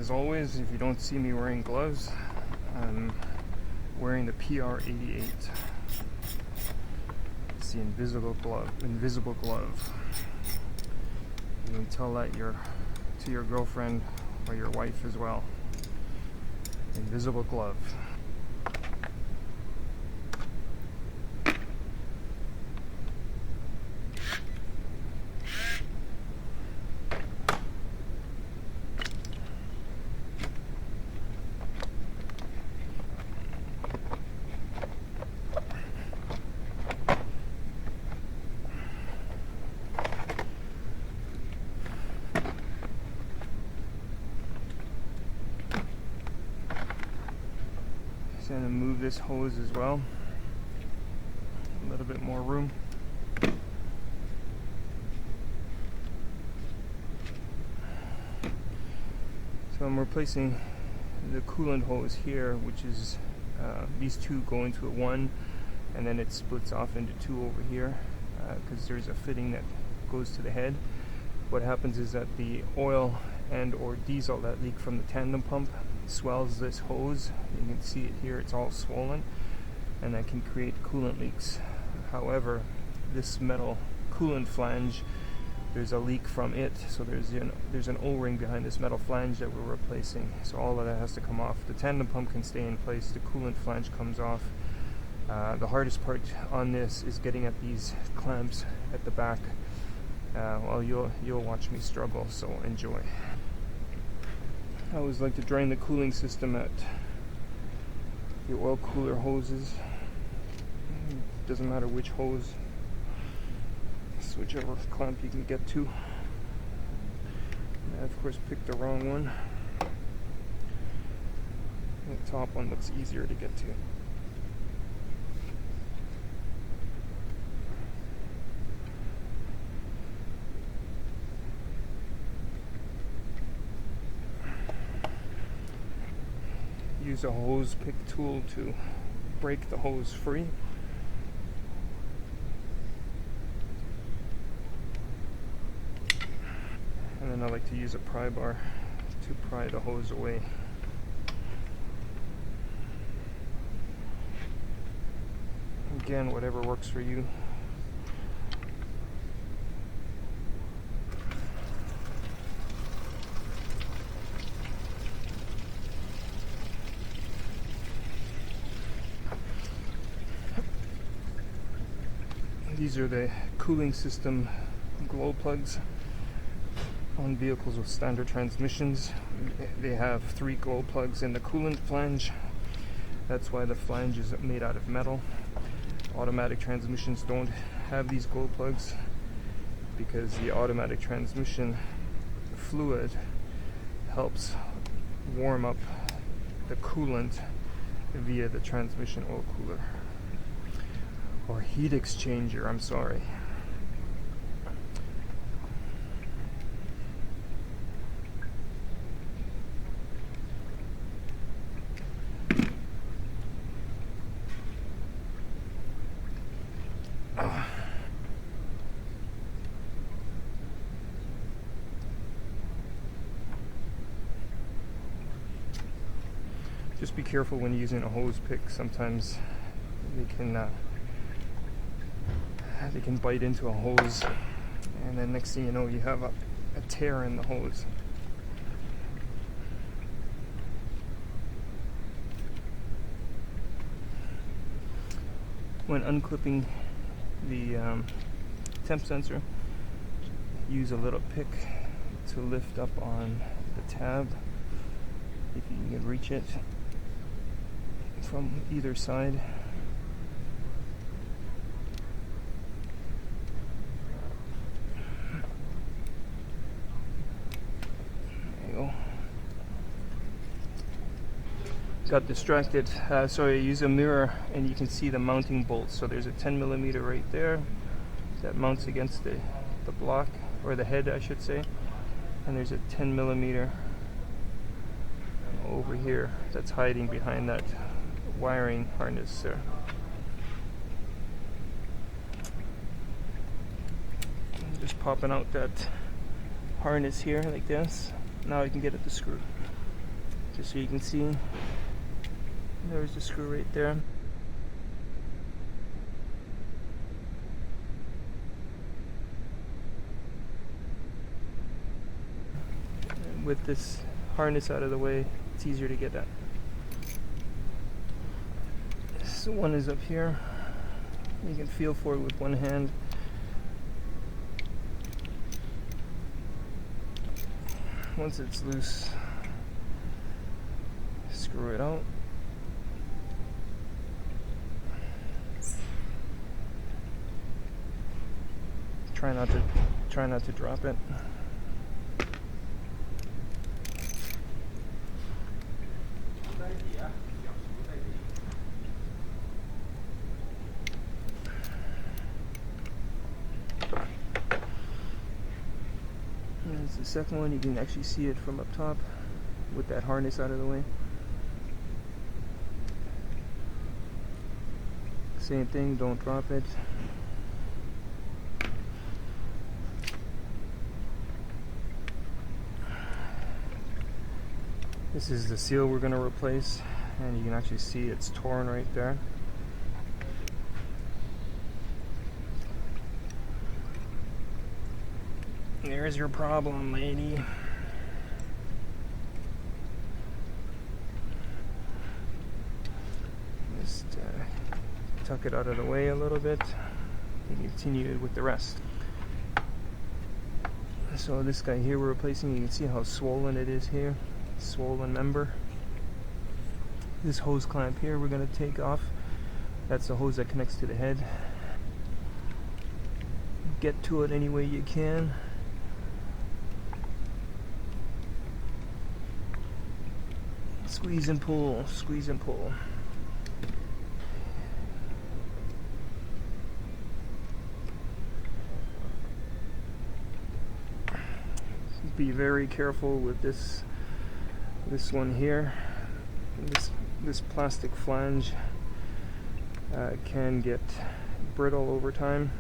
As always, if you don't see me wearing gloves, I'm wearing the PR88. It's the invisible glove. You can tell that to your girlfriend or your wife as well. Invisible glove. Going to move this hose as well. A little bit more room. So I'm replacing the coolant hose here, which is these two go into a one, and then it splits off into two over here because there's a fitting that goes to the head. What happens is that the oil and or diesel that leak from the tandem pump swells this hose. You can see it here, it's all swollen, and that can create coolant leaks. However, this metal coolant flange, there's a leak from it, so there's an O-ring behind this metal flange that we're replacing, so all of that has to come off. The tandem pump can stay in place, the coolant flange comes off. The hardest part on this is getting at these clamps at the back. Well, you'll watch me struggle, so enjoy. I always like to drain the cooling system at the oil cooler hoses. Doesn't matter which hose, it's whichever clamp you can get to. I of course picked the wrong one. The top one looks easier to get to. Use a hose pick tool to break the hose free. And then I like to use a pry bar to pry the hose away. Again, whatever works for you. These are the cooling system glow plugs on vehicles with standard transmissions. They have 3 glow plugs in the coolant flange. That's why the flange is made out of metal. Automatic transmissions don't have these glow plugs because the automatic transmission fluid helps warm up the coolant via the transmission oil cooler. Or heat exchanger, I'm sorry. Just be careful when using a hose pick. Sometimes they can bite into a hose, and then next thing you know, you have a tear in the hose. When unclipping the temp sensor, use a little pick to lift up on the tab, if you can reach it from either side. Got distracted, so I use a mirror and you can see the mounting bolts. So there's a 10mm right there that mounts against the block, or the head I should say, and there's a 10mm over here that's hiding behind that wiring harness there. I'm just popping out that harness here like this. Now I can get at the screw. just so you can see. There's the screw right there. And with this harness out of the way, it's easier to get at. This one is up here. You can feel for it with one hand. Once it's loose, screw it out. Try not to drop it. There's the second one. You can actually see it from up top with that harness out of the way. Same thing, don't drop it. This is the seal we're going to replace, and you can actually see it's torn right there. There's your problem, lady. Just tuck it out of the way a little bit and continue with the rest. So this guy here we're replacing, you can see how swollen it is here. Swollen member. This hose clamp here we're going to take off. That's the hose that connects to the head. Get to it any way you can. Squeeze and pull, squeeze and pull. Be very careful with this one here. This plastic flange can get brittle over time.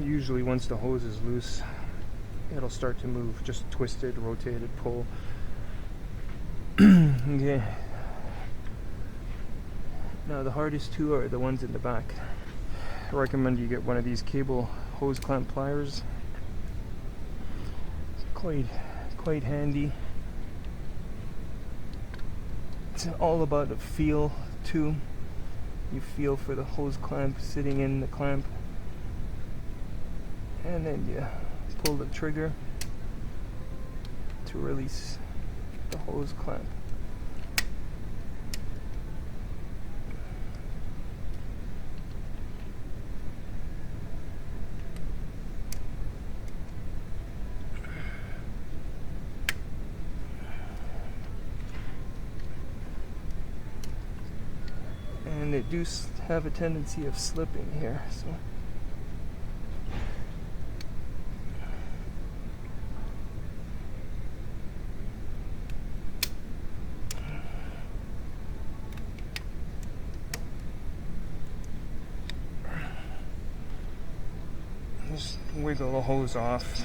Usually once the hose is loose, it'll start to move. Just twist it, rotate it, pull. Okay. Now the hardest two are the ones in the back. I recommend you get one of these cable hose clamp pliers. It's quite handy. It's all about the feel too. You feel for the hose clamp sitting in the clamp, and then you pull the trigger to release the hose clamp. And they do have a tendency of slipping here, so just wiggle the hose off.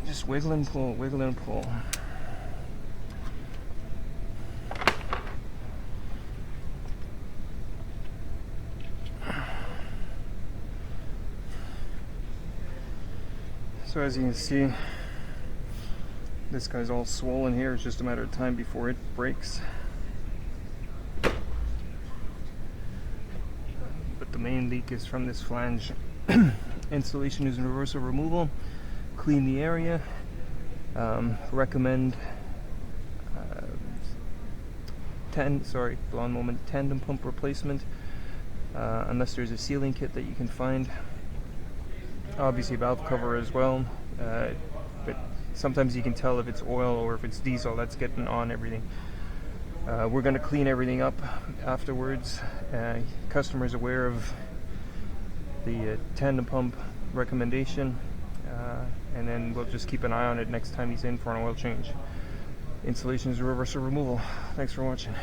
Just wiggle and pull, wiggle and pull. So as you can see, this guy's all swollen here. It's just a matter of time before it breaks. But the main leak is from this flange. Installation is universal removal. Clean the area. Recommend tandem pump replacement, unless there's a sealing kit that you can find. Obviously valve cover as well, but sometimes you can tell if it's oil or if it's diesel that's getting on everything. We're going to clean everything up afterwards. Customer's aware of the tandem pump recommendation, and then we'll just keep an eye on it next time he's in for an oil change. Installation is reversal removal. Thanks for watching.